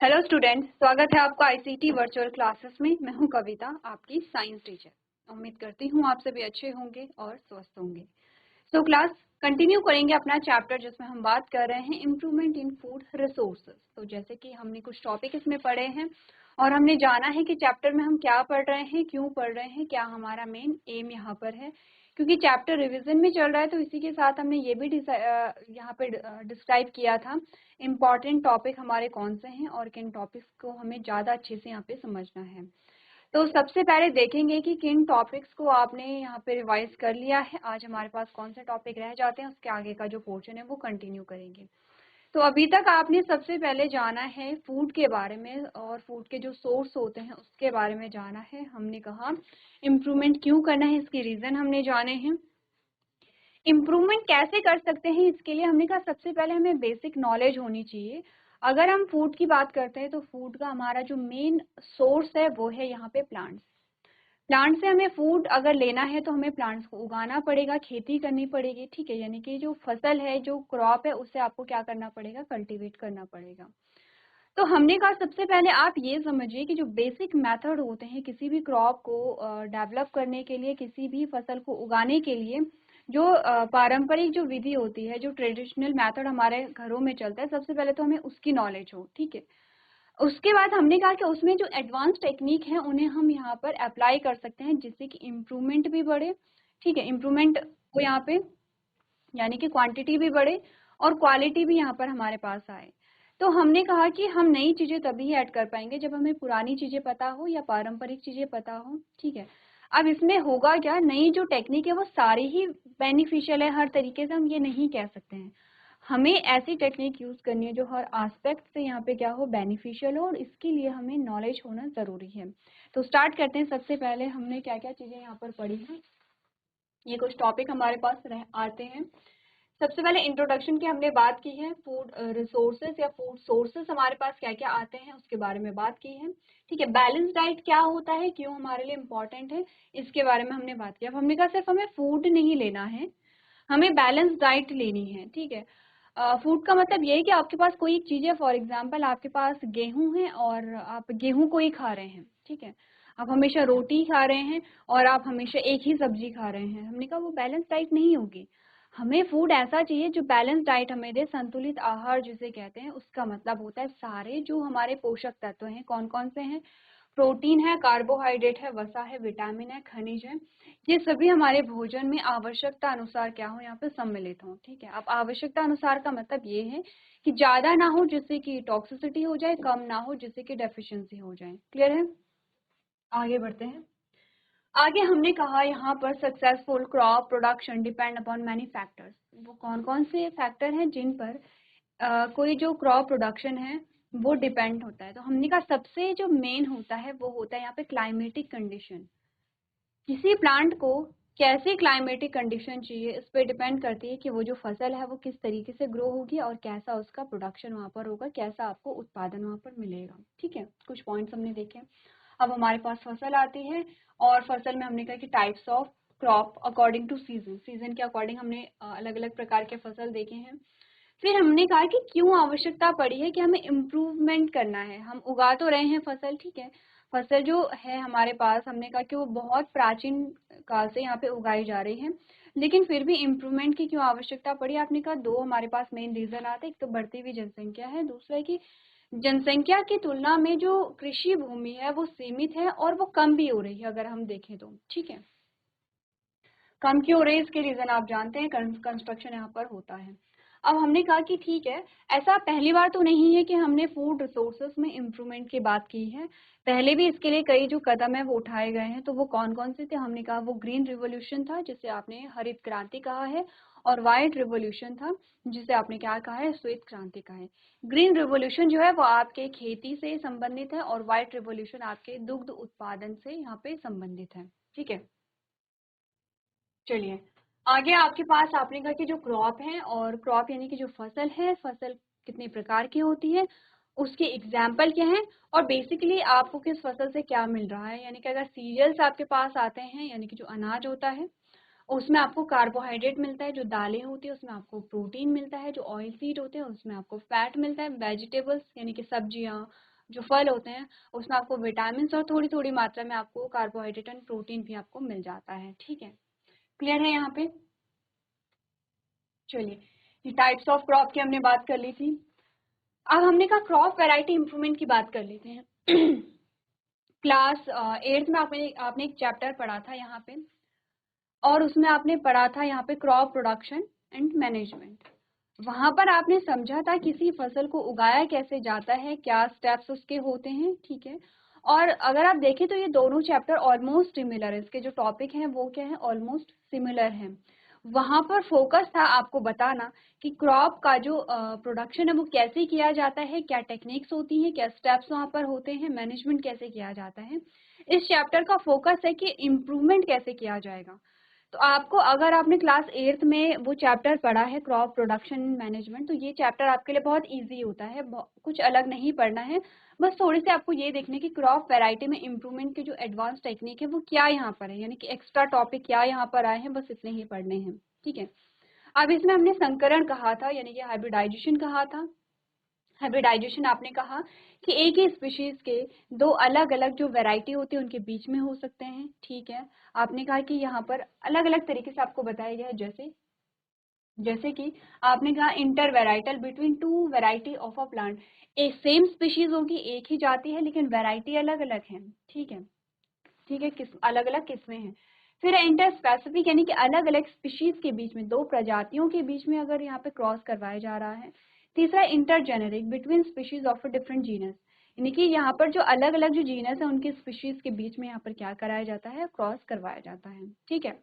Hello students, स्वागत है आपका आईसीटी वर्चुअल क्लासेस में। मैं हूं कविता, आपकी साइंस टीचर। उम्मीद करती हूं आप सभी अच्छे होंगे और स्वस्थ होंगे। क्लास कंटिन्यू करेंगे अपना चैप्टर जिसमें हम बात कर रहे हैं इम्प्रूवमेंट इन फूड रिसोर्सेज। तो जैसे कि हमने कुछ टॉपिक इसमें पढ़े हैं और हमने जाना है कि चैप्टर में हम क्या पढ़ रहे हैं, क्यों पढ़ रहे हैं, क्या हमारा मेन एम यहाँ पर है। क्योंकि चैप्टर रिवीजन में चल रहा है तो इसी के साथ हमने ये भी यहाँ पे डिस्क्राइब किया था इम्पॉर्टेंट टॉपिक हमारे कौन से हैं और किन टॉपिक्स को हमें ज़्यादा अच्छे से यहाँ पे समझना है। तो सबसे पहले देखेंगे कि किन टॉपिक्स को आपने यहाँ पे रिवाइज कर लिया है। आज हमारे पास कौन से टॉपिक रह जाते हैं, उसके आगे का जो पोर्शन है वो कंटिन्यू करेंगे। तो अभी तक आपने सबसे पहले जाना है फूड के बारे में और फूड के जो सोर्स होते हैं उसके बारे में जाना है। हमने कहा इम्प्रूवमेंट क्यों करना है, इसके रीजन हमने जाने हैं। इम्प्रूवमेंट कैसे कर सकते हैं, इसके लिए हमने कहा सबसे पहले हमें बेसिक नॉलेज होनी चाहिए। अगर हम फूड की बात करते हैं तो फूड का हमारा जो मेन सोर्स है वो है यहाँ पे प्लांट्स। प्लांट से हमें फूड अगर लेना है तो हमें प्लांट्स को उगाना पड़ेगा, खेती करनी पड़ेगी, ठीक है। यानी कि जो फसल है, जो क्रॉप है, उससे आपको क्या करना पड़ेगा, कल्टीवेट करना पड़ेगा। तो हमने कहा सबसे पहले आप ये समझिए कि जो बेसिक मेथड होते हैं किसी भी क्रॉप को डेवलप करने के लिए, किसी भी फसल को उगाने के लिए, जो पारंपरिक जो विधि होती है, जो ट्रेडिशनल मेथड हमारे घरों में चलता है, सबसे पहले तो हमें उसकी नॉलेज हो, ठीक है। उसके बाद हमने कहा कि उसमें जो एडवांस टेक्निक है उन्हें हम यहाँ पर अप्लाई कर सकते हैं जिससे कि इम्प्रूवमेंट भी बढ़े, ठीक है। इम्प्रूवमेंट को यहाँ पे यानी कि क्वांटिटी भी बढ़े और क्वालिटी भी यहाँ पर हमारे पास आए। तो हमने कहा कि हम नई चीजें तभी ऐड कर पाएंगे जब हमें पुरानी चीजें पता हो या पारंपरिक चीजें पता हो, ठीक है। अब इसमें होगा क्या, नई जो टेक्निक है वो सारी ही बेनिफिशियल है, हर तरीके से हम ये नहीं कह सकते हैं। हमें ऐसी टेक्निक यूज करनी है जो हर एस्पेक्ट से यहाँ पे क्या हो, बेनिफिशियल हो, और इसके लिए हमें नॉलेज होना जरूरी है। तो स्टार्ट करते हैं। सबसे पहले हमने क्या क्या चीजें यहाँ पर पढ़ी हैं, ये कुछ टॉपिक हमारे पास आते हैं। सबसे पहले इंट्रोडक्शन की हमने बात की है, फूड रिसोर्सेज या फूड सोर्सेज हमारे पास क्या क्या आते हैं उसके बारे में बात की है, ठीक है। बैलेंस डाइट क्या होता है, क्यों हमारे लिए इम्पोर्टेंट है, इसके बारे में हमने बात किया। अब हमने कहा सिर्फ हमें फूड नहीं लेना है, हमें बैलेंस डाइट लेनी है, ठीक है। फूड का मतलब ये है कि आपके पास कोई एक चीज है, फॉर एग्जाम्पल आपके पास गेहूं है और आप गेहूं को ही खा रहे हैं, ठीक है। आप हमेशा रोटी खा रहे हैं और आप हमेशा एक ही सब्जी खा रहे हैं, हमने कहा वो बैलेंस डाइट नहीं होगी। हमें फूड ऐसा चाहिए जो बैलेंस डाइट हमें दे, संतुलित आहार जिसे कहते हैं। उसका मतलब होता है सारे जो हमारे पोषक तत्व हैं, कौन कौन से हैं, प्रोटीन है, कार्बोहाइड्रेट है, वसा है, विटामिन है, खनिज है, ये सभी हमारे भोजन में आवश्यकता अनुसार क्या हो, यहाँ पे सम्मिलित हो, ठीक है। अब आवश्यकता अनुसार का मतलब ये है कि ज्यादा ना हो जिससे कि टॉक्सिसिटी हो जाए, कम ना हो जिससे कि डेफिशिएंसी हो जाए। क्लियर है, आगे बढ़ते हैं। आगे हमने कहा यहाँ पर successful crop production depend upon many factors. वो कौन कौन से फैक्टर हैं जिन पर कोई जो क्रॉप प्रोडक्शन है वो डिपेंड होता है। तो हमने कहा सबसे जो मेन होता है वो होता है यहाँ पे क्लाइमेटिक कंडीशन। किसी प्लांट को कैसी क्लाइमेटिक कंडीशन चाहिए, इस पर डिपेंड करती है कि वो जो फसल है वो किस तरीके से ग्रो होगी और कैसा उसका प्रोडक्शन वहाँ पर होगा, कैसा आपको उत्पादन वहाँ पर मिलेगा, ठीक है। कुछ पॉइंट्स हमने देखे। अब हमारे पास फसल आती है और फसल में हमने कहा कि types of crop according to season, season के अकॉर्डिंग हमने अलग अलग प्रकार के फसल देखे हैं। फिर हमने कहा कि क्यों आवश्यकता पड़ी है कि हमें इम्प्रूवमेंट करना है। हम उगा तो रहे हैं फसल, ठीक है, फसल जो है हमारे पास, हमने कहा कि वो बहुत प्राचीन काल से यहाँ पे उगाई जा रही है, लेकिन फिर भी इम्प्रूवमेंट की क्यों आवश्यकता पड़ी। आपने कहा दो हमारे पास मेन रीजन आते हैं, एक तो बढ़ती हुई जनसंख्या है, दूसरा है कि जनसंख्या की तुलना में जो कृषि भूमि है वो सीमित है और वो कम भी हो रही है अगर हम देखें तो, ठीक है। कम क्यों हो रही है, इसके रीजन आप जानते हैं, कंस्ट्रक्शन यहाँ पर होता है। अब हमने कहा कि ठीक है, ऐसा पहली बार तो नहीं है कि हमने फूड रिसोर्सेस में इम्प्रूवमेंट की बात की है, पहले भी इसके लिए कई जो कदम है वो उठाए गए हैं। तो वो कौन कौन से थे, हमने कहा वो ग्रीन रिवोल्यूशन था जिसे आपने हरित क्रांति कहा है, और व्हाइट रिवोल्यूशन था जिसे आपने क्या कहा है, श्वेत क्रांति कहा है। ग्रीन रिवोल्यूशन जो है वो आपके खेती से संबंधित है और व्हाइट रिवोल्यूशन आपके दुग्ध उत्पादन से यहाँ पे संबंधित है, ठीक है। चलिए आगे आपके पास आपने कहा कि जो क्रॉप है, और क्रॉप यानी कि जो फसल है, फसल कितने प्रकार की होती है, उसके एग्जाम्पल क्या है, और बेसिकली आपको किस फसल से क्या मिल रहा है। यानी कि अगर सीरियल्स आपके पास आते हैं, यानी कि जो अनाज होता है, उसमें आपको कार्बोहाइड्रेट मिलता है, जो दालें होती है उसमें आपको प्रोटीन मिलता है, जो ऑयल सीड होते हैं उसमें आपको फैट मिलता है, वेजिटेबल्स यानी कि सब्जियां, जो फल होते हैं उसमें आपको विटामिन और थोड़ी थोड़ी मात्रा में आपको कार्बोहाइड्रेट एंड प्रोटीन भी आपको मिल जाता है। ठीक है, क्लियर है यहाँ पे? चलिए, ये टाइप्स ऑफ क्रॉप की हमने बात कर ली थी। अब हमने कहा क्रॉप वैरायटी इंप्रूवमेंट की बात कर लेते हैं। क्लास 8th में आपने एक चैप्टर पढ़ा था यहाँ पे, और उसमें आपने पढ़ा था यहाँ पे क्रॉप प्रोडक्शन एंड मैनेजमेंट। वहां पर आपने समझा था किसी फसल को उगाया कैसे जाता है, क्या स्टेप्स उसके होते हैं। ठीक है, और अगर आप देखें तो ये दोनों चैप्टर ऑलमोस्ट सिमिलर है, इसके जो टॉपिक हैं वो क्या है, ऑलमोस्ट सिमिलर है। वहां पर फोकस था आपको बताना कि क्रॉप का जो प्रोडक्शन है वो कैसे किया जाता है, क्या टेक्निक्स होती हैं, क्या स्टेप्स वहां पर होते हैं, मैनेजमेंट कैसे किया जाता है। इस चैप्टर का फोकस है कि इम्प्रूवमेंट कैसे किया जाएगा। तो आपको, अगर आपने क्लास 8th में वो चैप्टर पढ़ा है क्रॉप प्रोडक्शन मैनेजमेंट, तो ये चैप्टर आपके लिए बहुत इजी होता है, कुछ अलग नहीं पढ़ना है। बस थोड़ी सी आपको ये देखने की क्रॉप वैरायटी में इम्प्रूवमेंट के जो एडवांस टेक्निक है वो क्या यहाँ पर है, यानी कि एक्स्ट्रा टॉपिक क्या यहाँ पर आए हैं, बस इतने ही पढ़ने हैं। ठीक है, अब इसमें हमने संकरण कहा था, यानी कि हाइब्रिडाइजेशन कहा था। हाइब्रिडाइजेशन आपने कहा कि एक ही स्पीशीज के दो अलग अलग जो वैरायटी होती है उनके बीच में हो सकते हैं। ठीक है, आपने कहा कि यहाँ पर अलग अलग तरीके से आपको बताया गया है, जैसे जैसे कि आपने कहा inter varietal between two variety of a plant, एक सेम स्पीशीज होगी, एक ही जाति है लेकिन वैरायटी अलग अलग है। ठीक है, ठीक है, किस अलग अलग किस्में हैं। फिर इंटर स्पेसिफिक, यानी कि अलग अलग स्पीशीज के बीच में, दो प्रजातियों के बीच में अगर यहाँ पे क्रॉस करवाया जा रहा है। तीसरा inter generic between species of a different genus, यानी कि यहाँ पर जो अलग अलग जो जीनस है उनके स्पीशीज के बीच में यहाँ पर क्या कराया जाता है, क्रॉस करवाया जाता है। ठीक है,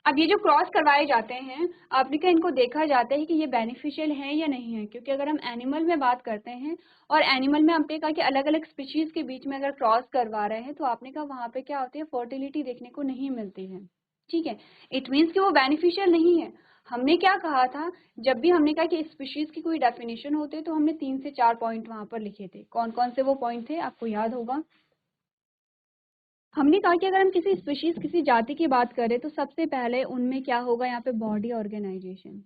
अब ये जो क्रॉस करवाए जाते हैं, आपने क्या इनको देखा जाता है कि ये बेनिफिशियल है या नहीं है, क्योंकि अगर हम एनिमल में बात करते हैं और एनिमल में आपने कहा कि अलग अलग स्पीशीज के बीच में अगर क्रॉस करवा रहे हैं तो आपने कहा वहां पे क्या होती है, फर्टिलिटी देखने को नहीं मिलती है। ठीक है, इट मीन्स कि वो बेनिफिशियल नहीं है। हमने क्या कहा था, जब भी हमने कहा कि स्पीशीज की कोई डेफिनेशन होते तो हमने 3 से 4 पॉइंट वहां पर लिखे थे। कौन कौन से वो पॉइंट थे आपको याद होगा? हमने कहा कि अगर हम किसी स्पीशीज, किसी जाति की बात करें तो सबसे पहले उनमें क्या होगा, यहाँ पे बॉडी ऑर्गेनाइजेशन,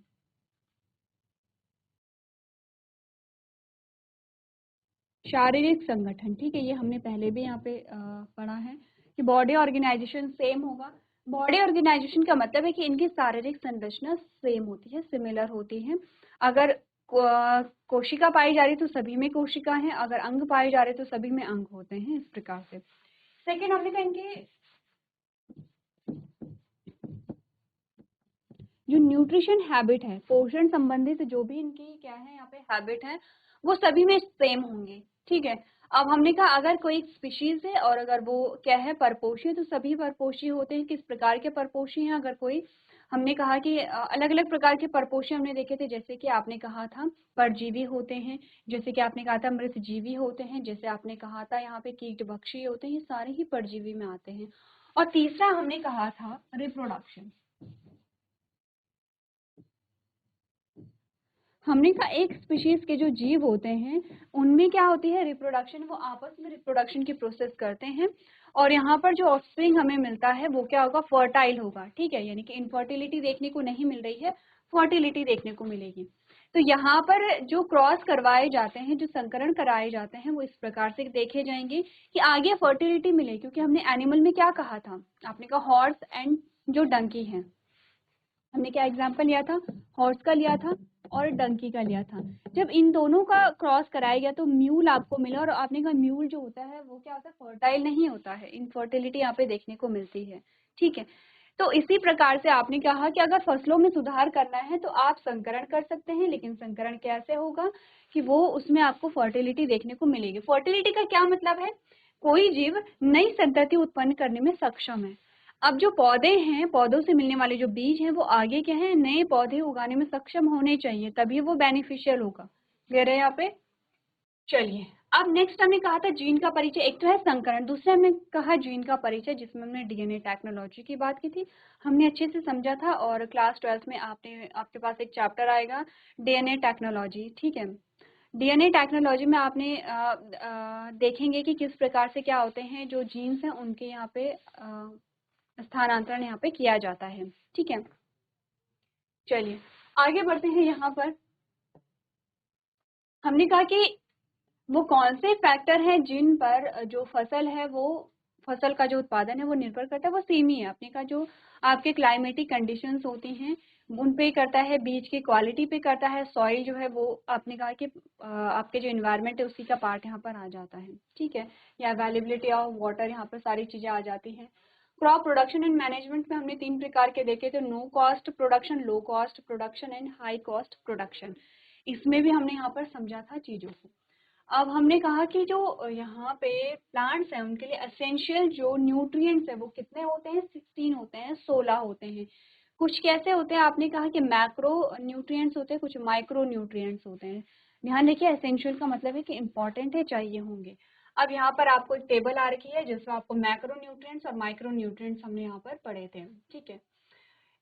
शारीरिक संगठन। ठीक है, ये हमने पहले भी यहाँ पे पढ़ा है कि बॉडी ऑर्गेनाइजेशन सेम होगा। बॉडी ऑर्गेनाइजेशन का मतलब है कि इनकी शारीरिक संरचना सेम होती है, सिमिलर होती है। अगर कोशिका पाई जा रही तो सभी में कोशिका है, अगर अंग पाए जा रहे तो सभी में अंग होते हैं, इस प्रकार से। सेकेंड, हमने कहा इनके जो न्यूट्रिशन हैबिट है, पोषण संबंधित जो भी इनकी क्या है यहाँ पे हैबिट है, वो सभी में सेम होंगे। ठीक है, अब हमने कहा अगर कोई स्पीशीज है और अगर वो क्या है, परपोषी है, तो सभी परपोषी होते हैं। किस प्रकार के परपोषी हैं, अगर कोई, हमने कहा कि अलग अलग प्रकार के परपोषी हमने देखे थे, जैसे कि आपने कहा था परजीवी होते हैं, जैसे कि आपने कहा था मृतजीवी होते हैं, जैसे आपने कहा था यहाँ पे कीटभक्षी होते हैं, ये सारे ही परजीवी में आते हैं। और तीसरा हमने कहा था रिप्रोडक्शन। हमने कहा एक स्पीशीज के जो जीव होते हैं उनमें क्या होती है, रिप्रोडक्शन, वो आपस में रिप्रोडक्शन की प्रोसेस करते हैं, और यहाँ पर जो ऑफस्प्रिंग हमें मिलता है वो क्या होगा, फर्टाइल होगा। ठीक है, यानी कि इनफर्टिलिटी देखने को नहीं मिल रही है, फर्टिलिटी देखने को मिलेगी। तो यहाँ पर जो क्रॉस करवाए जाते हैं, जो संकरण कराए जाते हैं, वो इस प्रकार से देखे जाएंगे कि आगे फर्टिलिटी मिले, क्योंकि हमने एनिमल में क्या कहा था, आपने कहा हॉर्स एंड जो डंकी है, हमने क्या एग्जाम्पल लिया था, हॉर्स का लिया था और डंकी का लिया था। जब इन दोनों का क्रॉस कराया गया तो म्यूल आपको मिला, और आपने कहा म्यूल जो होता है वो क्या होता है, फर्टाइल नहीं होता है, इनफर्टिलिटी यहाँ पे देखने को मिलती है। ठीक है, तो इसी प्रकार से आपने कहा कि अगर फसलों में सुधार करना है तो आप संकरण कर सकते हैं, लेकिन संकरण कैसे होगा कि वो उसमें आपको फर्टिलिटी देखने को मिलेगी। फर्टिलिटी का क्या मतलब है, कोई जीव नई संतति उत्पन्न करने में सक्षम है। अब जो पौधे हैं, पौधों से मिलने वाले जो बीज हैं, वो आगे क्या है, नए पौधे उगाने में सक्षम होने चाहिए, तभी वो बेनिफिशियल होगा। क्लियर है यहाँ पे? चलिए, अब नेक्स्ट हमने कहा था जीन का परिचय, एक तो है संकरण, दूसरा हमने कहा जीन का परिचय, जिसमें हमने डीएनए टेक्नोलॉजी की बात की थी, हमने अच्छे से समझा था। और क्लास 12th में आपके पास एक चैप्टर आएगा डीएनए टेक्नोलॉजी। ठीक है, डीएनए टेक्नोलॉजी में आपने देखेंगे कि किस प्रकार से क्या होते हैं जो जीन्स हैं उनके यहाँ पे स्थानांतरण यहाँ पे किया जाता है। ठीक है, चलिए आगे बढ़ते हैं। यहाँ पर हमने कहा कि वो कौन से फैक्टर हैं जिन पर जो फसल है वो फसल का जो उत्पादन है वो निर्भर करता है। वो सेम ही है, आपने कहा जो आपके क्लाइमेटिक कंडीशंस होती हैं उन पे करता है, बीज की क्वालिटी पे करता है, सॉइल जो है वो आपने कहा कि आपके जो इन्वायरमेंट है उसी का पार्ट यहाँ पर आ जाता है। ठीक है, या अवेलेबिलिटी ऑफ वाटर, यहाँ पर सारी चीजें आ जाती हैं। क्रॉप प्रोडक्शन एंड मैनेजमेंट में हमने 3 प्रकार के देखे थे, no cost production, low cost production and high cost production. इसमें भी हमने यहाँ पर समझा था चीजों को। अब हमने कहा कि जो यहाँ पे प्लांट्स हैं उनके लिए एसेंशियल जो न्यूट्रिएंट्स है वो कितने होते हैं, 16 होते हैं, 16 होते हैं। कुछ कैसे होते हैं, आपने कहा कि मैक्रो न्यूट्रिएंट्स होते हैं, कुछ माइक्रो न्यूट्रिएंट्स होते हैं। ध्यान देखिए, एसेंशियल का मतलब है कि इंपॉर्टेंट है, चाहिए होंगे। अब यहाँ पर आपको एक टेबल आ रखी है जिसमें आपको मैक्रो न्यूट्रिएंट्स और माइक्रो न्यूट्रिएंट्स हमने यहाँ पर पढ़े थे। ठीक है,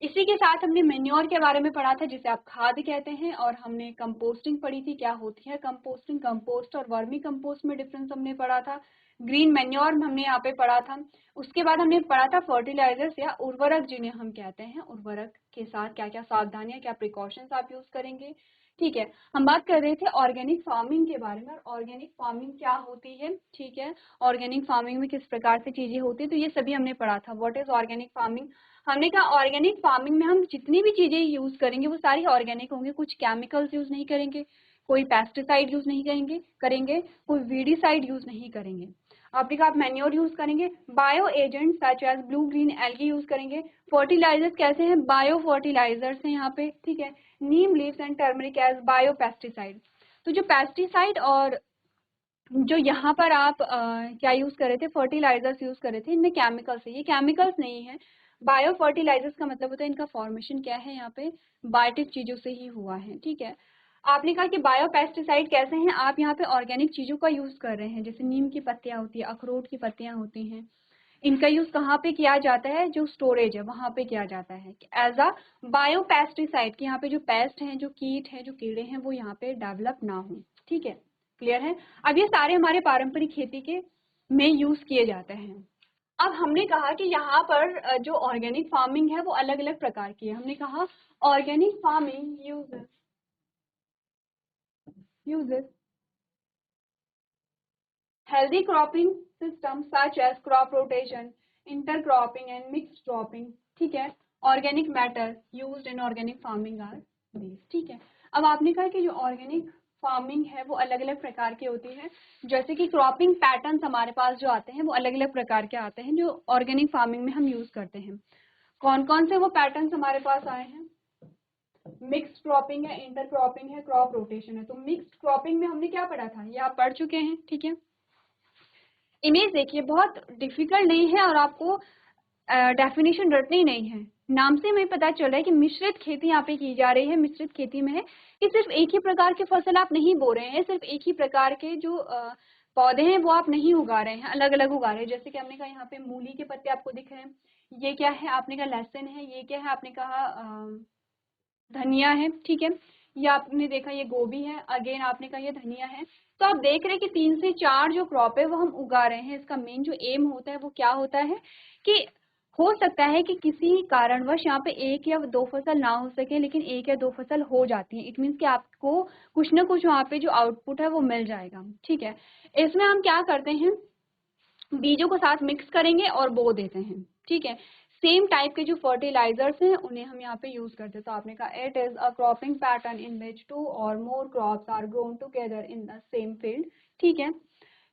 इसी के साथ हमने मेन्योर के बारे में पढ़ा था जिसे आप खाद कहते हैं, और हमने कंपोस्टिंग पढ़ी थी, क्या होती है कंपोस्टिंग, कंपोस्ट और वर्मी कंपोस्ट में डिफरेंस हमने पढ़ा था। ग्रीन मेन्योर हमने यहाँ पे पढ़ा था। उसके बाद हमने पढ़ा था फर्टिलाइजर्स या उर्वरक जिन्हें हम कहते हैं, उर्वरक के साथ क्या क्या सावधानियां, क्या प्रिकॉशंस आप यूज करेंगे। ठीक है, हम बात कर रहे थे ऑर्गेनिक फार्मिंग के बारे में, ऑर्गेनिक फार्मिंग क्या होती है। ठीक है, ऑर्गेनिक फार्मिंग में किस प्रकार से चीजें होती है, तो ये सभी हमने पढ़ा था। व्हाट इज ऑर्गेनिक फार्मिंग, हमने कहा ऑर्गेनिक फार्मिंग में हम जितनी भी चीजें यूज करेंगे वो सारी ऑर्गेनिक होंगे, कुछ केमिकल्स यूज नहीं करेंगे, कोई पेस्टिसाइड यूज नहीं करेंगे, कोई वीडीसाइड यूज नहीं करेंगे। आपने कहा आप मैन्योर यूज करेंगे, bio agent such as blue green algae use करेंगे। फर्टिलाइजर्स कैसे हैं, बायो फर्टिलाइजर्स हैं यहाँ पे। ठीक है, neem leaves and turmeric as bio pesticide. तो जो पेस्टिसाइड और जो यहाँ पर आप क्या यूज कर रहे थे, फर्टिलाइजर्स यूज कर रहे थे, इनमें केमिकल्स है, ये केमिकल्स नहीं है। बायो फर्टिलाइजर्स का मतलब होता है इनका फॉर्मेशन क्या है, यहाँ पे बायोटिक चीजों से ही हुआ है। ठीक है, आपने कहा कि बायो पेस्टिसाइड कैसे हैं, आप यहाँ पे ऑर्गेनिक चीजों का यूज कर रहे हैं, जैसे नीम की पत्तियां होती है, अखरोट की पत्तियां होती हैं, इनका यूज कहाँ पे किया जाता है, जो स्टोरेज है वहां पे किया जाता है एज अ बायो पेस्टिसाइड, कि यहाँ पे जो पेस्ट हैं, जो कीट हैं, जो कीड़े हैं वो यहाँ पे डेवलप ना हो। ठीक है, क्लियर है। अब ये सारे हमारे पारंपरिक खेती के में यूज किए जाते हैं। अब हमने कहा कि यहाँ पर जो ऑर्गेनिक फार्मिंग है वो अलग अलग प्रकार की है। हमने कहा organic farming uses healthy cropping systems such as crop rotation, intercropping and mixed cropping. ठीक है, organic matter used in organic farming are these. ठीक है, अब आपने कहा कि जो ऑर्गेनिक फार्मिंग है वो अलग अलग प्रकार की होती है, जैसे कि क्रॉपिंग पैटर्न्स हमारे पास जो आते हैं वो अलग अलग प्रकार के आते हैं जो ऑर्गेनिक फार्मिंग में हम यूज करते हैं। कौन कौन से वो पैटर्न्स हमारे पास आए हैं, मिक्स्ड क्रॉपिंग है, इंटर क्रॉपिंग है, क्रॉप रोटेशन है। तो मिक्स्ड क्रॉपिंग में हमने क्या पढ़ा था, ये आप पढ़ चुके हैं। ठीक है, इमेज देखिए, बहुत डिफिकल्ट नहीं है और आपको डेफिनेशन रटनी नहीं है। नाम से हमें पता चल रहा है कि मिश्रित खेती यहाँ पे की जा रही है। मिश्रित खेती में है कि सिर्फ एक ही प्रकार के फसल आप नहीं बो रहे हैं, सिर्फ एक ही प्रकार के जो पौधे हैं वो आप नहीं उगा रहे हैं, अलग अलग उगा रहे हैं। जैसे कि हमने कहा यहाँ पे मूली के पत्ते आपको दिख रहे हैं, ये क्या है, आपने कहा लहसुन है, ये क्या है, आपने कहा धनिया है। ठीक है, ये आपने देखा ये गोभी है, अगेन आपने कहा ये धनिया है। तो आप देख रहे हैं कि 3 से 4 जो क्रॉप है वो हम उगा रहे हैं। इसका मेन जो एम होता है वो क्या होता है कि हो सकता है कि किसी कारणवश यहाँ पे 1 या 2 फसल ना हो सके, लेकिन 1 या 2 फसल हो जाती है। इट मीन्स कि आपको कुछ ना कुछ वहाँ पे जो आउटपुट है वो मिल जाएगा। ठीक है, इसमें हम क्या करते हैं, बीजों को साथ मिक्स करेंगे और बो देते हैं। ठीक है, सेम टाइप के जो फर्टिलाइजर्स हैं उन्हें हम यहाँ पे यूज करते हैं। तो आपने कहा it is a cropping pattern in which 2 or more crops are grown together in the same field. ठीक है,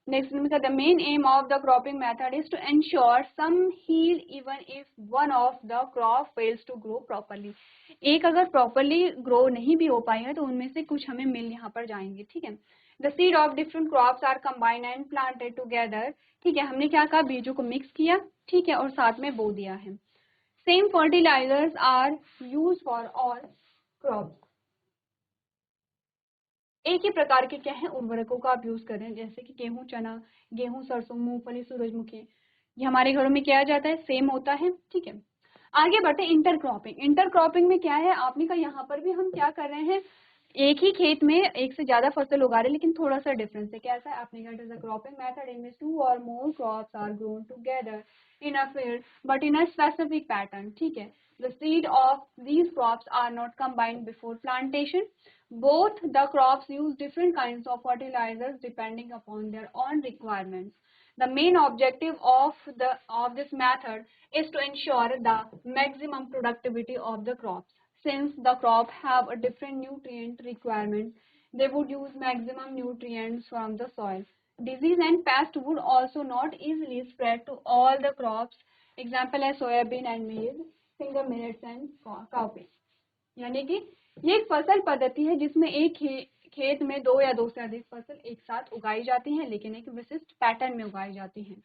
नेक्स्ट में the main aim of the cropping method is to ensure some yield even if one of the crop fails to grow properly. एक अगर properly grow नहीं भी हो पाई है तो उनमें से कुछ हमें मिल यहाँ पर जाएंगे। ठीक है, the seed of different crops are combined and planted together. ठीक है, हमने क्या कहा, बीजों को मिक्स किया, ठीक है, और साथ में बो दिया है। Same fertilizers are use for all crops. एक ही प्रकार के क्या है, उर्वरकों का आप यूज करें, जैसे कि गेहूं चना, गेहूं सरसों, मूंगफली, सूरजमुखी, ये हमारे घरों में किया जाता है, सेम होता है। ठीक है, आगे बढ़ते इंटर क्रॉपिंग। इंटर क्रॉपिंग में क्या है, आपने कहा यहाँ पर भी हम क्या कर रहे हैं, एक ही खेत में एक से ज्यादा फसल उगा रहे लेकिन थोड़ा सा डिफरेंस है। कैसा है? आपने कहा it is a cropping method in which 2 or more crops are grown together in a field but in a specific pattern. ठीक है, the seed of these crops are not combined before plantation. Both the crops use different kinds of fertilizers depending upon their own requirements. The main objective of this method is to ensure the maximum productivity of the crops. Since the crop have a different nutrient requirement, they would use maximum nutrients from the soil. Disease and pest would also not easily spread to all the crops. Example है soybean and maize, finger millets and cowpea. यानी कि ये एक फसल पद्धति है जिसमें एक खेत में 2 या 2 से अधिक फसल एक साथ उगाई जाती हैं, लेकिन एक विशिष्ट पैटर्न में उगाई जाती हैं।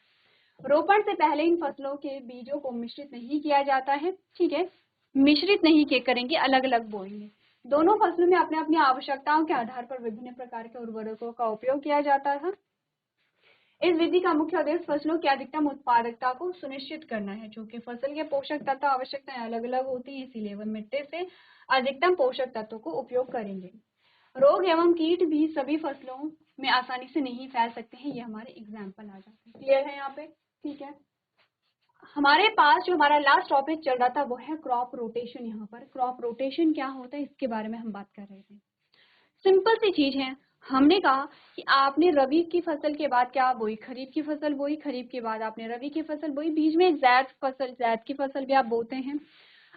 रोपण से पहले इन फसलों के बीजों को मिश्रित नहीं किया जाता है। ठीक है, मिश्रित नहीं करेंगे, अलग अलग बोएंगे। दोनों फसलों में अपने अपनी आवश्यकताओं के आधार पर विभिन्न प्रकार के उर्वरकों का उपयोग किया जाता था। इस विधि का मुख्य उद्देश्य फसलों की अधिकतम उत्पादकता को सुनिश्चित करना है। चूंकि फसल के पोषक तत्व आवश्यकताएं अलग अलग होती हैं, इसीलिए वह मिट्टी से अधिकतम पोषक तत्वों को उपयोग करेंगे। रोग एवं कीट भी सभी फसलों में आसानी से नहीं फैल सकते हैं। ये हमारे एग्जाम्पल आ जाते हैं। क्लियर है यहाँ पे? ठीक है, हमारे पास जो हमारा लास्ट टॉपिक चल रहा था वो है क्रॉप रोटेशन। यहाँ पर क्रॉप रोटेशन क्या होता है इसके बारे में हम बात कर रहे थे। सिंपल सी चीज है, हमने कहा कि आपने रबी की फसल के बाद क्या बोई? खरीफ की फसल बोई, खरीफ के बाद आपने रबी की फसल बोई, बीच में जायद की फसल भी आप बोते हैं।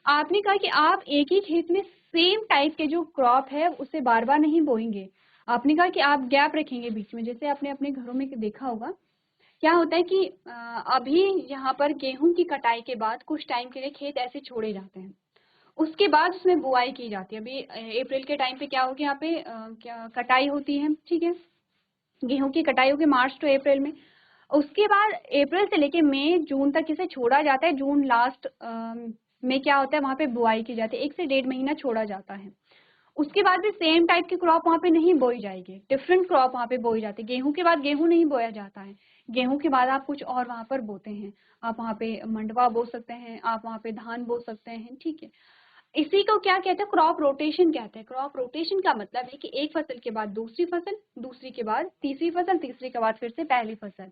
आपने कहा कि आप एक ही खेत में सेम टाइप के जो क्रॉप है उसे बार बार नहीं बोएंगे। आपने कहा कि आप गैप रखेंगे बीच में। जैसे आपने अपने घरों में देखा होगा, क्या होता है कि अभी यहाँ पर गेहूं की कटाई के बाद कुछ टाइम के लिए खेत ऐसे छोड़े जाते हैं, उसके बाद उसमें बुआई की जाती है। अभी अप्रैल के टाइम पे क्या होगी, यहाँ पे क्या कटाई होती है। ठीक है, गेहूं की कटाई होगी मार्च टू अप्रैल में। उसके बाद अप्रैल से लेके मई जून तक इसे छोड़ा जाता है। जून लास्ट में क्या होता है, वहां पे बुआई की जाती है। 1 से 1.5 महीना छोड़ा जाता है। उसके बाद भी सेम टाइप की क्रॉप वहाँ पे नहीं बोई जाएगी, डिफरेंट क्रॉप वहाँ पे बोई जाती है। गेहूं के बाद गेहूं नहीं बोया जाता है, गेहूं के बाद आप कुछ और वहाँ पर बोते हैं। आप वहाँ पे मंडवा बो सकते हैं, आप वहाँ पे धान बो सकते हैं। ठीक है, इसी को क्या कहते हैं? क्रॉप रोटेशन कहते हैं। क्रॉप रोटेशन का मतलब है कि एक फसल के बाद दूसरी फसल, दूसरी के बाद तीसरी फसल, तीसरी के बाद फिर से पहली फसल।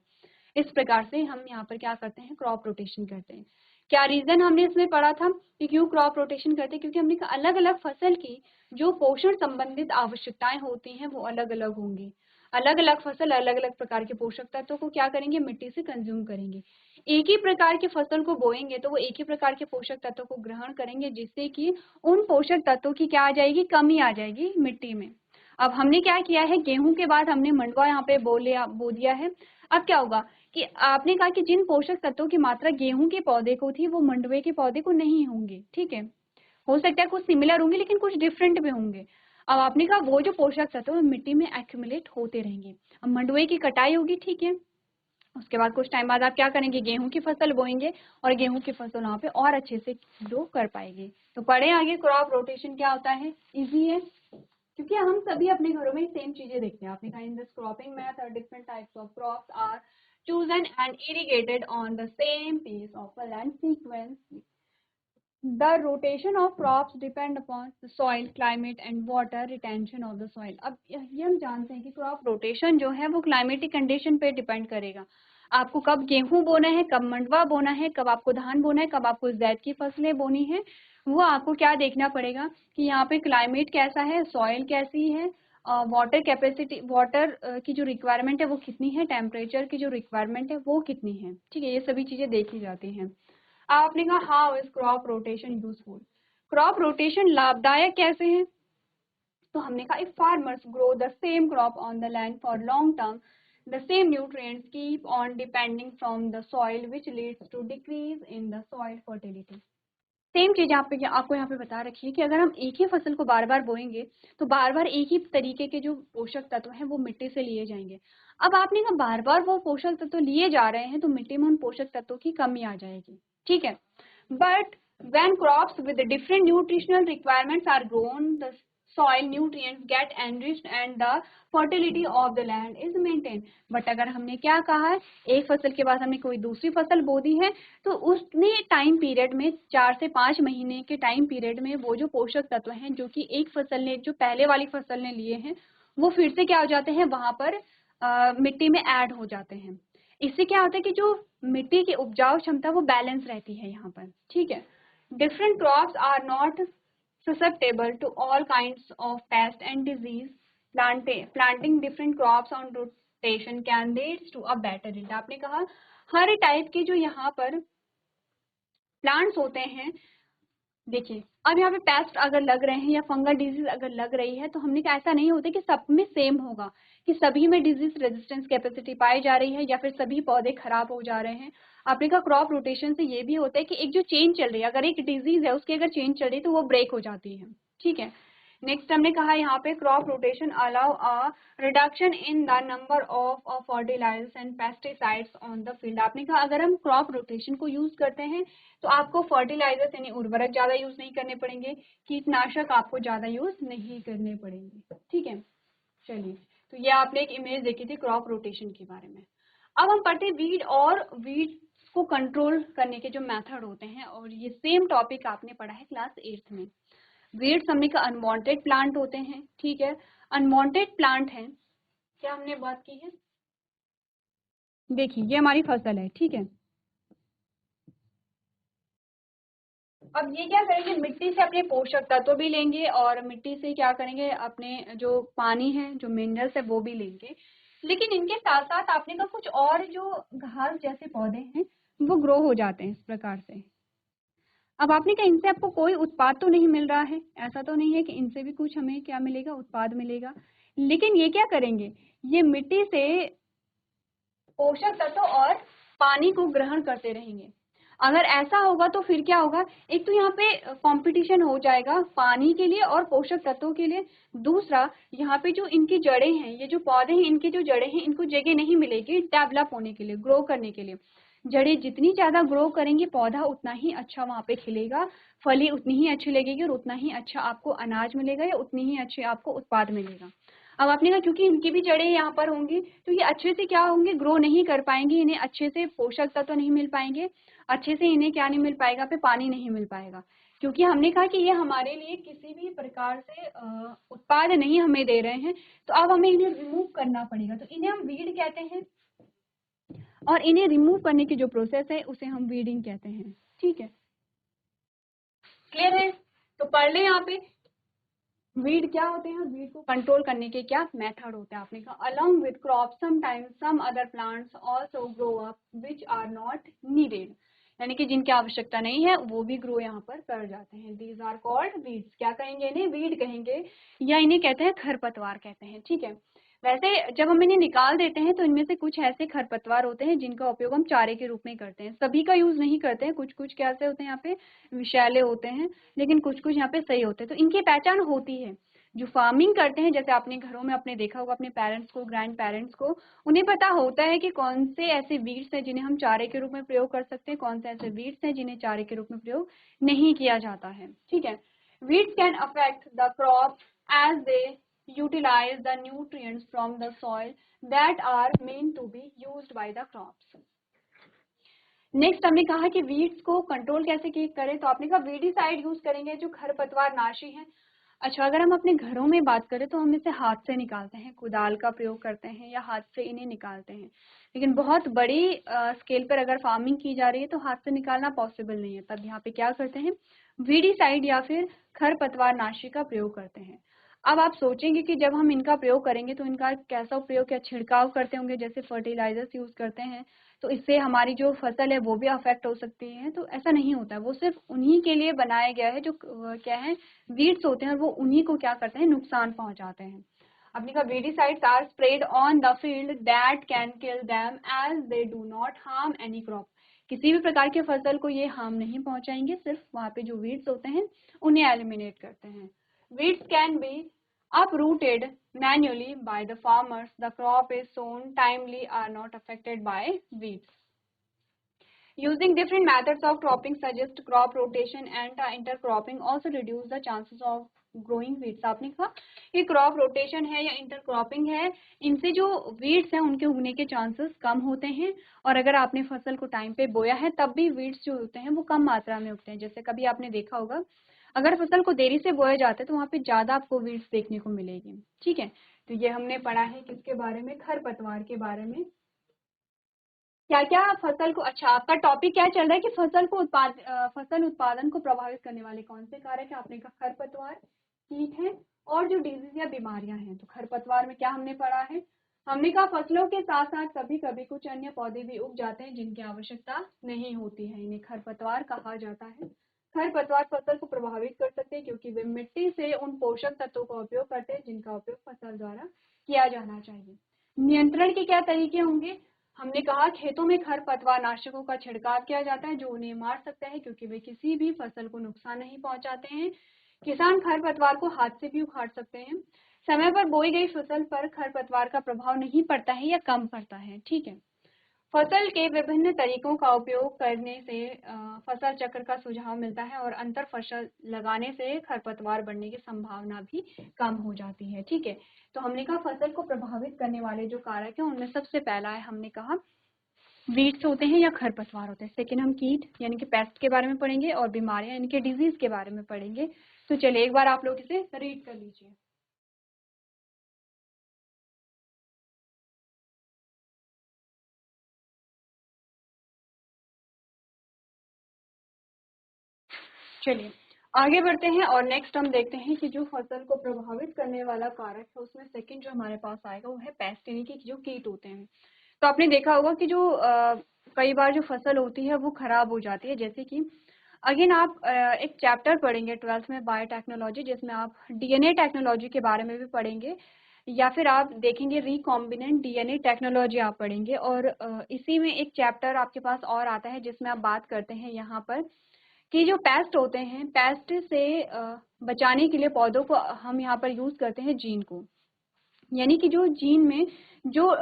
इस प्रकार से हम यहाँ पर क्या करते हैं? क्रॉप रोटेशन करते हैं। क्या रीजन हमने इसमें पढ़ा था कि क्यों क्रॉप रोटेशन करते हैं? क्योंकि हमने अलग अलग फसल की जो पोषण संबंधित आवश्यकताएं होती हैं वो अलग अलग होंगी। अलग अलग फसल अलग अलग प्रकार के पोषक तत्वों को क्या करेंगे? मिट्टी से कंज्यूम करेंगे। एक ही प्रकार की फसल को बोएंगे तो वो एक ही प्रकार के पोषक तत्वों को ग्रहण करेंगे, जिससे कि उन पोषक तत्वों की क्या आ जाएगी? कमी आ जाएगी मिट्टी में। अब हमने क्या किया है, गेहूं के बाद हमने मंडवा यहाँ पे बो दिया है। अब क्या होगा कि आपने कहा कि जिन पोषक तत्वों की मात्रा गेहूं के पौधे को थी वो मंडवे के पौधे को नहीं होंगे। ठीक है, हो सकता है कुछ सिमिलर होंगे लेकिन कुछ डिफरेंट भी होंगे। अब आपने कहा वो जो पोषक तत्व मिट्टी में एक्यूमुलेट होते रहेंगे। अब मंडवे की कटाई होगी। ठीक है, उसके बाद कुछ टाइम बाद आप क्या करेंगे? गेहूं की फसल बोएंगे और गेहूं की फसल वहां पे और अच्छे से ग्रो कर पाएंगे। तो पढ़े आगे क्रॉप रोटेशन क्या होता है। इजी है क्योंकि हम सभी अपने घरों में सेम चीजें देखते हैं। आपने कहा in this cropping method different types of crops are chosen and irrigated on the same piece of a land sequence. The rotation of crops depend upon the soil, climate and water retention of the soil. अब ये हम जानते हैं कि crop rotation जो है वो climatic condition पे डिपेंड करेगा। आपको कब गेहूं बोना है, कब मंडवा बोना है, कब आपको धान बोना है, कब आपको जायद की फसलें बोनी है, वो आपको क्या देखना पड़ेगा कि यहाँ पे क्लाइमेट कैसा है, सॉइल कैसी है, वाटर कैपेसिटी, वाटर की जो रिक्वायरमेंट है वो कितनी है, टेम्परेचर की जो रिक्वायरमेंट है वो कितनी है। ठीक है, ये सभी चीजें देखी जाती हैं। आपने कहा how is crop rotation useful. Crop rotation लाभदायक कैसे है? तो हमने कहा if farmers grow the same crop on the land for long term, the same nutrients keep on depending from the soil which leads to decrease in the soil fertility. Same चीज आपको यहाँ पे बता रखी है कि अगर हम एक ही फसल को बार बार बोएंगे तो बार बार एक ही तरीके के जो पोषक तत्व हैं वो मिट्टी से लिए जाएंगे। अब आपने कहा बार बार वो पोषक तत्व लिए जा रहे हैं तो मिट्टी में उन पोषक तत्वों की कमी आ जाएगी। ठीक है, but when crops with different nutritional requirements are grown, the soil nutrients get enriched and the fertility of the land is maintained। But अगर हमने क्या कहा है, एक फसल के बाद हमने कोई दूसरी फसल बो दी है तो उसने टाइम पीरियड में 4 से 5 महीने के टाइम पीरियड में वो जो पोषक तत्व हैं जो कि एक फसल ने, जो पहले वाली फसल ने लिए हैं, वो फिर से क्या हो जाते हैं, वहां पर मिट्टी में ऐड हो जाते हैं। इससे क्या होता है कि जो मिट्टी की उपजाऊ क्षमता वो बैलेंस रहती है यहाँ पर, ठीक है। Different crops are not susceptible to all kinds of pest and disease। Planting different crops on rotation can lead to a better yield। आपने कहा हर टाइप के जो यहाँ पर प्लांट्स होते हैं, देखिए अब यहाँ पे पेस्ट अगर लग रहे हैं या फंगल डिजीज अगर लग रही है तो हमने कहा ऐसा नहीं होता कि सब में सेम होगा, कि सभी में डिजीज रेजिस्टेंस कैपेसिटी पाई जा रही है या फिर सभी पौधे खराब हो जा रहे हैं। आपने कहा क्रॉप रोटेशन से ये भी होता है कि एक जो चेन चल रही है, अगर एक डिजीज है उसकी अगर चेन चल रही है तो वो ब्रेक हो जाती है, ठीक है। नेक्स्ट हमने कहा यहाँ पे crop rotation allow a reduction in the number of fertilizers and pesticides on the field. आपने कहा अगर हम क्रॉप रोटेशन को यूज करते हैं तो आपको फर्टिलाइजर्स यानी उर्वरक ज्यादा यूज नहीं करने पड़ेंगे, कीटनाशक आपको ज्यादा यूज नहीं करने पड़ेंगे, ठीक है। चलिए, तो ये आपने एक इमेज देखी थी क्रॉप रोटेशन के बारे में। अब हम पढ़ते हैं वीड और वीड को कंट्रोल करने के जो मेथड होते हैं, और ये सेम टॉपिक आपने पढ़ा है क्लास 8th में। वीड्स हमने का अनवांटेड प्लांट होते हैं, ठीक है। अनवांटेड प्लांट है, क्या हमने बात की है, देखिए ये हमारी फसल है, ठीक है। अब ये क्या करेंगे, मिट्टी से अपने पोषक तत्व भी लेंगे और मिट्टी से क्या करेंगे, अपने जो पानी है, जो मिनरल्स है वो भी लेंगे। लेकिन इनके साथ साथ आपने का कुछ और जो घास जैसे पौधे हैं वो ग्रो हो जाते हैं इस प्रकार से। अब आपने कहा इनसे आपको कोई उत्पाद तो नहीं मिल रहा है, ऐसा तो नहीं है कि इनसे भी कुछ हमें क्या मिलेगा, उत्पाद मिलेगा। लेकिन ये क्या करेंगे, ये मिट्टी से पोषक तत्व और पानी को ग्रहण करते रहेंगे। अगर ऐसा होगा तो फिर क्या होगा, एक तो यहाँ पे कंपटीशन हो जाएगा पानी के लिए और पोषक तत्वों के लिए। दूसरा, यहाँ पे जो इनकी जड़ें हैं, ये जो पौधे हैं इनकी जो जड़ें हैं, इनको जगह नहीं मिलेगी डेवलप होने के लिए, ग्रो करने के लिए। जड़ें जितनी ज्यादा ग्रो करेंगी पौधा उतना ही अच्छा वहां पे खिलेगा, फली उतनी ही अच्छी लगेगी और उतना ही अच्छा आपको अनाज मिलेगा या उतनी ही अच्छी आपको उत्पाद मिलेगा। अब आपने कहा क्योंकि इनकी भी जड़ें यहाँ पर होंगी तो ये अच्छे से क्या होंगे, ग्रो नहीं कर पाएंगे, इन्हें अच्छे से पोषक तत्व तो नहीं मिल पाएंगे, अच्छे से इन्हें क्या नहीं मिल पाएगा, पे पानी नहीं मिल पाएगा। क्योंकि हमने कहा कि ये हमारे लिए किसी भी प्रकार से उत्पाद नहीं हमें दे रहे हैं, तो अब हमें इन्हें रिमूव करना पड़ेगा। तो इन्हें हम वीड कहते हैं और इन्हें रिमूव करने की जो प्रोसेस है उसे हम वीडिंग कहते हैं, ठीक है। क्लियर है? तो पढ़ ले यहाँ पे वीड क्या होते हैं, वीड को कंट्रोल करने के क्या मेथड होते हैं। आपने कहा along with crop sometimes some other plants also grow up which are not needed, यानी कि जिनकी आवश्यकता नहीं है वो भी ग्रो यहाँ पर कर जाते हैं। These are called weeds. क्या कहेंगे इन्हें, वीड कहेंगे या इन्हें कहते हैं खरपतवार कहते हैं, ठीक है। वैसे जब हम इन्हें निकाल देते हैं तो इनमें से कुछ ऐसे खरपतवार होते हैं जिनका उपयोग हम चारे के रूप में करते हैं, सभी का यूज नहीं करते हैं। कुछ कुछ कैसे होते हैं यहाँ पे, विषैले होते हैं, लेकिन कुछ कुछ यहाँ पे सही होते हैं। तो इनकी पहचान होती है। जो फार्मिंग करते हैं, जैसे आपने घरों में अपने देखा होगा अपने पेरेंट्स को, ग्रैंड पेरेंट्स को, उन्हें पता होता है कि कौन से ऐसे वीड्स हैं जिन्हें हम चारे के रूप में प्रयोग कर सकते हैं, कौन से ऐसे वीड्स हैं जिन्हें चारे के रूप में प्रयोग नहीं किया जाता है, ठीक है। Weeds can affect the crop as they utilize the nutrients from the soil that are meant to be used by the crops। Next हमने कहा कि वीड्स को कंट्रोल कैसे करें, तो आपने कहा वीडीसाइड यूज करेंगे जो खरपतवार नाशी है। अच्छा, अगर हम अपने घरों में बात करें तो हम इसे हाथ से निकालते हैं, कुदाल का प्रयोग करते हैं या हाथ से इन्हें निकालते हैं। लेकिन बहुत बड़ी स्केल पर अगर फार्मिंग की जा रही है तो हाथ से निकालना पॉसिबल नहीं है, तब यहाँ पे क्या करते हैं, वीडीसाइड या फिर खरपतवार नाशी का प्रयोग करते हैं। अब आप सोचेंगे कि जब हम इनका प्रयोग करेंगे तो इनका कैसा प्रयोग, क्या छिड़काव करते होंगे जैसे फर्टिलाइजर्स यूज करते हैं, तो इससे हमारी जो फसल है वो भी अफेक्ट हो सकती है। तो ऐसा नहीं होता है, वो सिर्फ उन्हीं के लिए बनाया गया है जो क्या है, वीड्स होते हैं, वो उन्हीं को क्या करते हैं, नुकसान पहुंचाते हैं। अपने का weedicides are spread on the field that can kill them as they do not harm any crop. किसी भी प्रकार के फसल को ये हार्म नहीं पहुंचाएंगे, सिर्फ वहाँ पे जो वीड्स होते हैं उन्हें एलिमिनेट करते हैं। Weeds can be uprooted manually by the farmers. The crop is sown timely are not affected by weeds. Using different methods of cropping suggest crop rotation and intercropping also reduce the chances of growing weeds. आपने कहा कि crop rotation है या intercropping है, इनसे जो weeds हैं उनके उगने के चांसेस कम होते हैं, और अगर आपने फसल को टाइम पे बोया है तब भी वीड्स जो होते हैं वो कम मात्रा में उगते हैं। जैसे कभी आपने देखा होगा अगर फसल को देरी से बोया जाता है तो वहाँ पे ज्यादा आपको वीड्स देखने को मिलेगी। ठीक है, तो ये हमने पढ़ा है किसके बारे में, खरपतवार के बारे में। क्या क्या फसल को, अच्छा आपका टॉपिक क्या चल रहा है कि फसल उत्पादन को प्रभावित करने वाले कौन से कारक है। आपने कहा खरपतवार, कीट है और जो डिजीज या बीमारियां हैं। तो खरपतवार में क्या हमने पढ़ा है, हमने कहा फसलों के साथ साथ कभी कभी कुछ अन्य पौधे भी उग जाते हैं जिनकी आवश्यकता नहीं होती है, इन्हें खरपतवार कहा जाता है। खरपतवार फसल को प्रभावित कर सकते हैं क्योंकि वे मिट्टी से उन पोषक तत्वों का उपयोग करते हैं जिनका उपयोग फसल द्वारा किया जाना चाहिए। नियंत्रण के क्या तरीके होंगे, हमने कहा खेतों में खरपतवार नाशकों का छिड़काव किया जाता है जो उन्हें मार सकता है क्योंकि वे किसी भी फसल को नुकसान नहीं पहुंचाते हैं। किसान खरपतवार को हाथ से भी उखाड़ सकते हैं। समय पर बोई गई फसल पर खरपतवार का प्रभाव नहीं पड़ता है या कम पड़ता है। ठीक है, फसल के विभिन्न तरीकों का उपयोग करने से फसल चक्र का सुझाव मिलता है और अंतर फसल लगाने से खरपतवार बढ़ने की संभावना भी कम हो जाती है। ठीक है, तो हमने कहा फसल को प्रभावित करने वाले जो कारक हैं उनमें सबसे पहला है, हमने कहा वीड्स होते हैं या खरपतवार होते हैं। सेकेंड हम कीट यानी कि पेस्ट के बारे में पढ़ेंगे और बीमारियां यानी कि डिजीज के बारे में पढ़ेंगे। तो चलिए एक बार आप लोग इसे रीड कर लीजिए। चलिए आगे बढ़ते हैं और नेक्स्ट हम देखते हैं कि जो फसल को प्रभावित करने वाला कारक है उसमें सेकंड जो हमारे पास आएगा वो है पेस्ट यानी कि जो कीट होते हैं। तो आपने देखा होगा कि जो कई बार जो फसल होती है वो खराब हो जाती है। जैसे कि अगेन आप एक चैप्टर पढ़ेंगे 12th में बायोटेक्नोलॉजी, जिसमें आप डीएनए टेक्नोलॉजी के बारे में भी पढ़ेंगे, या फिर आप देखेंगे रिकॉम्बिनेंट डीएनए टेक्नोलॉजी आप पढ़ेंगे। और इसी में एक चैप्टर आपके पास और आता है जिसमें आप बात करते हैं यहाँ पर कि जो पेस्ट होते हैं, पेस्ट से बचाने के लिए पौधों को हम यहाँ पर यूज करते हैं जीन को, यानी कि जो जीन में जो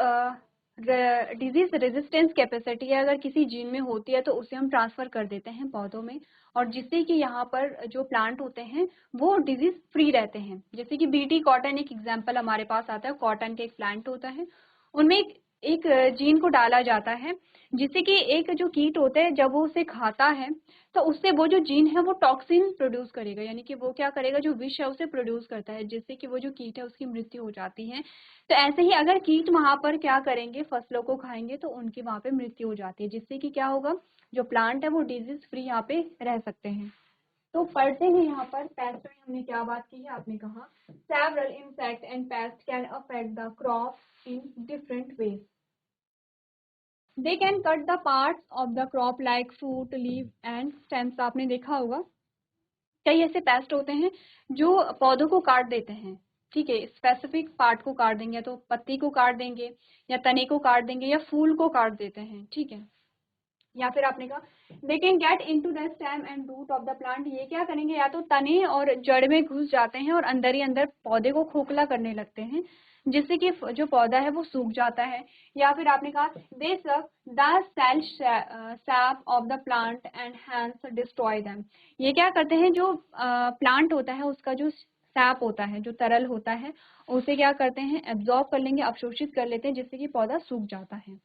डिजीज रेजिस्टेंस कैपेसिटी है अगर किसी जीन में होती है तो उसे हम ट्रांसफर कर देते हैं पौधों में, और जिससे कि यहाँ पर जो प्लांट होते हैं वो डिजीज फ्री रहते हैं। जैसे कि बीटी कॉटन एक एग्जांपल हमारे पास आता है, कॉटन के एक प्लांट होता है, उनमें एक जीन को डाला जाता है जिससे कि एक जो कीट होता है जब वो उसे खाता है तो उससे वो जो जीन है वो टॉक्सिन प्रोड्यूस करेगा, यानी कि वो क्या करेगा, जो विष है उसे प्रोड्यूस करता है जिससे कि वो जो कीट है उसकी मृत्यु हो जाती है। तो ऐसे ही अगर कीट वहां पर क्या करेंगे, फसलों को खाएंगे तो उनकी वहां पे मृत्यु हो जाती है, जिससे कि क्या होगा, जो प्लांट है वो डिजीज फ्री यहाँ पे रह सकते हैं। तो पढ़ते हैं यहाँ पर पेस्ट में हमने क्या बात की है। आपने कहा several insect and paste can affect the crop in different ways. They can cut the parts of the crop like fruit leave and stems. आपने देखा होगा कई ऐसे पेस्ट होते हैं जो पौधों को काट देते हैं। ठीक है, स्पेसिफिक पार्ट को काट देंगे, या तो पत्ती को काट देंगे या तने को काट देंगे या फूल को काट देते हैं। ठीक है, या फिर आपने कहा they can get into the stem and root of the plant. ये क्या करेंगे, या तो तने और जड़ में घुस जाते हैं और अंदर ही अंदर पौधे को खोखला करने लगते हैं जिससे कि जो पौधा है वो सूख जाता है। या फिर आपने कहा they suck the cell sap of the plant and hence destroy them. ये क्या करते हैं, जो प्लांट होता है उसका जो सैप होता है, जो तरल होता है, उसे क्या करते हैं, एब्जॉर्ब कर लेंगे, अवशोषित कर लेते हैं जिससे कि पौधा सूख जाता है।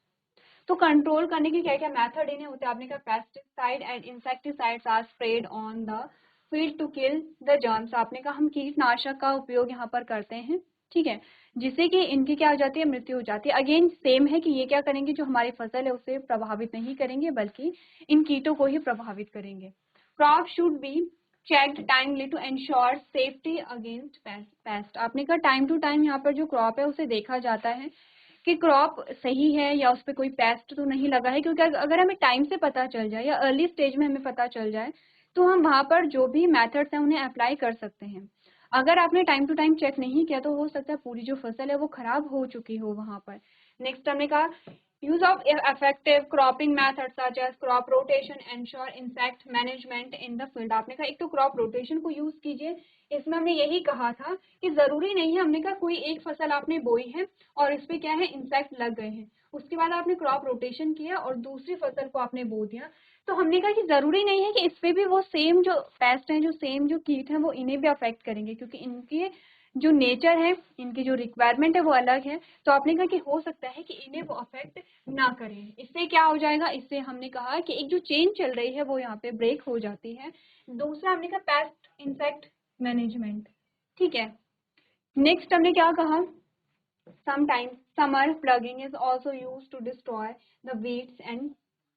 तो कंट्रोल करने के क्या क्या मेथड इन्हें होते हैं। आपने कहा pesticide and insecticides are spread on the field to kill the germs. आपने कहा हम कीटनाशक का उपयोग यहाँ पर करते हैं, ठीक है, जिससे कि इनकी क्या हो जाती है, मृत्यु हो जाती है। अगेन सेम है कि ये क्या करेंगे, जो हमारी फसल है उसे प्रभावित नहीं करेंगे बल्कि इन कीटों को ही प्रभावित करेंगे। Crop should be checked timely to ensure safety against pest. आपने कहा टाइम टू टाइम यहाँ पर जो क्रॉप है उसे देखा जाता है कि क्रॉप सही है या उस पर कोई पेस्ट तो नहीं लगा है, क्योंकि अगर हमें टाइम से पता चल जाए या अर्ली स्टेज में हमें पता चल जाए तो हम वहां पर जो भी मेथड्स हैं उन्हें अप्लाई कर सकते हैं। अगर आपने टाइम टू टाइम चेक नहीं किया तो हो सकता है पूरी जो फसल है वो खराब हो चुकी हो वहां पर। नेक्स्ट हमने कहा use of effective cropping methods such as crop rotation ensure insect management in the field. आपने कहा एक तो क्रॉप रोटेशन को यूज कीजिए, इसमें हमने यही कहा था कि जरूरी नहीं है, हमने कहा कोई एक फसल आपने बोई है और इस पे क्या है इंसेक्ट लग गए हैं, उसके बाद आपने क्रॉप रोटेशन किया और दूसरी फसल को आपने बो दिया, तो हमने कहा कि जरूरी नहीं है कि इस पे भी वो सेम जो पेस्ट हैं, जो सेम जो कीट हैं वो इन्हें भी अफेक्ट करेंगे, क्योंकि इनके जो नेचर है, इनकी जो रिक्वायरमेंट है वो अलग है। तो आपने कहा कि हो सकता है कि इन्हें वो अफेक्ट ना करें। इससे क्या हो जाएगा, इससे हमने कहा कि एक जो चेन चल रही है वो यहाँ पे ब्रेक हो जाती है। दूसरा हमने कहा पेस्ट इंसेक्ट मैनेजमेंट, ठीक है। नेक्स्ट हमने क्या कहा, sometimes summer plugging is also used to destroy the weeds and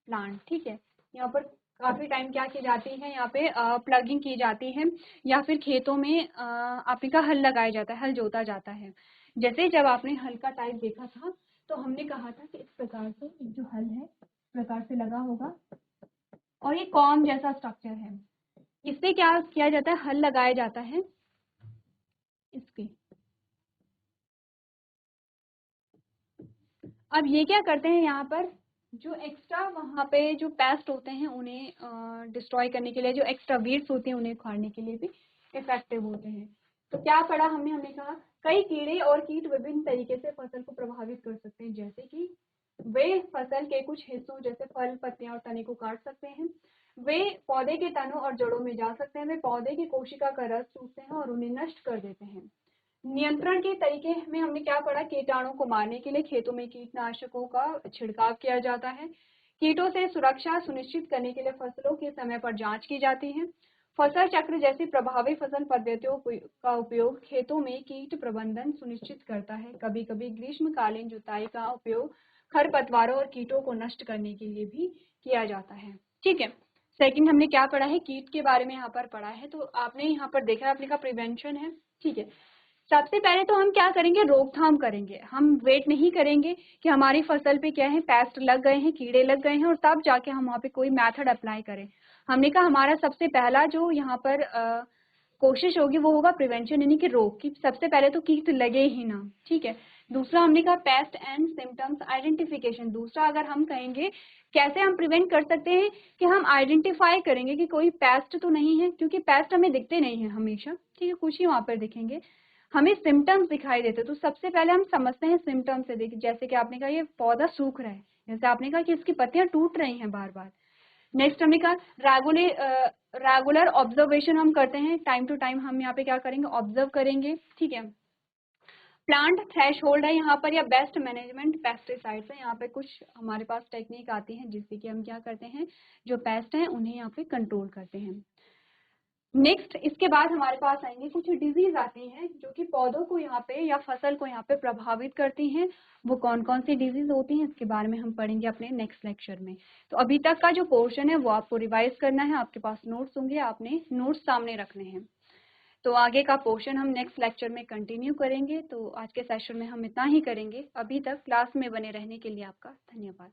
plant, ठीक है। यहाँ पर काफी टाइम क्या की जाती है, यहाँ पे प्लगिंग की जाती है या फिर खेतों में आपने का हल लगाया जाता है, हल जोता जाता है। जैसे जब आपने हल का टाइप देखा था तो हमने कहा था कि इस प्रकार से एक जो हल है इस प्रकार से लगा होगा और ये कॉम जैसा स्ट्रक्चर है, इससे क्या किया जाता है, हल लगाया जाता है इसके। अब ये क्या करते हैं, यहाँ पर जो एक्स्ट्रा वहाँ पे जो पेस्ट होते हैं उन्हें डिस्ट्रॉय करने के लिए, जो एक्स्ट्रा वीड्स होती हैं उन्हें उखाड़ने के लिए भी इफेक्टिव होते हैं। तो क्या पढ़ा हमने कहा कई कीड़े और कीट विभिन्न तरीके से फसल को प्रभावित कर सकते हैं, जैसे कि वे फसल के कुछ हिस्सों जैसे फल, पत्तियां और तने को काट सकते हैं, वे पौधे के तनों और जड़ों में जा सकते हैं, वे पौधे की कोशिका का रस चूसते हैं और उन्हें नष्ट कर देते हैं। नियंत्रण के तरीके में हमने क्या पढ़ा, कीटाणु को मारने के लिए खेतों में कीटनाशकों का छिड़काव किया जाता है। कीटों से सुरक्षा सुनिश्चित करने के लिए फसलों के समय पर जांच की जाती है। फसल चक्र जैसी प्रभावी फसल पद्धतियों का उपयोग खेतों में कीट प्रबंधन सुनिश्चित करता है। कभी कभी ग्रीष्मकालीन जुताई का उपयोग खरपतवारों और कीटों को नष्ट करने के लिए भी किया जाता है, ठीक है। सेकंड हमने क्या पढ़ा है, कीट के बारे में यहाँ पर पढ़ा है। तो आपने यहाँ पर देखा, आपने कहा प्रिवेंशन है, ठीक है। सबसे पहले तो हम क्या करेंगे, रोकथाम करेंगे। हम वेट नहीं करेंगे कि हमारी फसल पे क्या है पेस्ट लग गए हैं, कीड़े लग गए हैं और तब जाके हम वहाँ पे कोई मेथड अप्लाई करें। हमने कहा हमारा सबसे पहला जो यहाँ पर कोशिश होगी वो होगा प्रिवेंशन, यानी कि रोक, कि सबसे पहले तो कीट लगे ही ना, ठीक है। दूसरा हमने कहा पेस्ट एंड सिम्टम्स आइडेंटिफिकेशन। दूसरा अगर हम कहेंगे कैसे हम प्रिवेंट कर सकते हैं, कि हम आइडेंटिफाई करेंगे कि कोई पेस्ट तो नहीं है, क्योंकि पेस्ट हमें दिखते नहीं है हमेशा, ठीक है, कुछ ही वहां पर दिखेंगे, हमें सिम्टम्स दिखाई देते। तो सबसे पहले हम समझते हैं सिम्टम्स से, देखिए जैसे कि आपने कहा ये पौधा सूख रहा है, जैसे आपने कहा कि इसकी पत्तियां टूट रही हैं बार बार। नेक्स्ट हमने कहा रेगुलर ऑब्जर्वेशन हम करते हैं, टाइम टू टाइम हम यहाँ पे क्या करेंगे, ऑब्जर्व करेंगे, ठीक है। प्लांट थ्रेश होल्ड है यहाँ पर, या बेस्ट मैनेजमेंट पेस्टिसाइड्स है। यहाँ पे कुछ हमारे पास टेक्निक आती है जिससे कि हम क्या करते हैं, जो पेस्ट हैं उन्हें यहाँ पे कंट्रोल करते हैं। नेक्स्ट इसके बाद हमारे पास आएंगे कुछ डिजीज आती हैं जो कि पौधों को यहाँ पे या फसल को यहाँ पे प्रभावित करती हैं। वो कौन कौन सी डिजीज होती हैं इसके बारे में हम पढ़ेंगे अपने नेक्स्ट लेक्चर में। तो अभी तक का जो पोर्शन है वो आपको रिवाइज करना है, आपके पास नोट्स होंगे, आपने नोट्स सामने रखने हैं। तो आगे का पोर्शन हम नेक्स्ट लेक्चर में कंटिन्यू करेंगे। तो आज के सेशन में हम इतना ही करेंगे। अभी तक क्लास में बने रहने के लिए आपका धन्यवाद।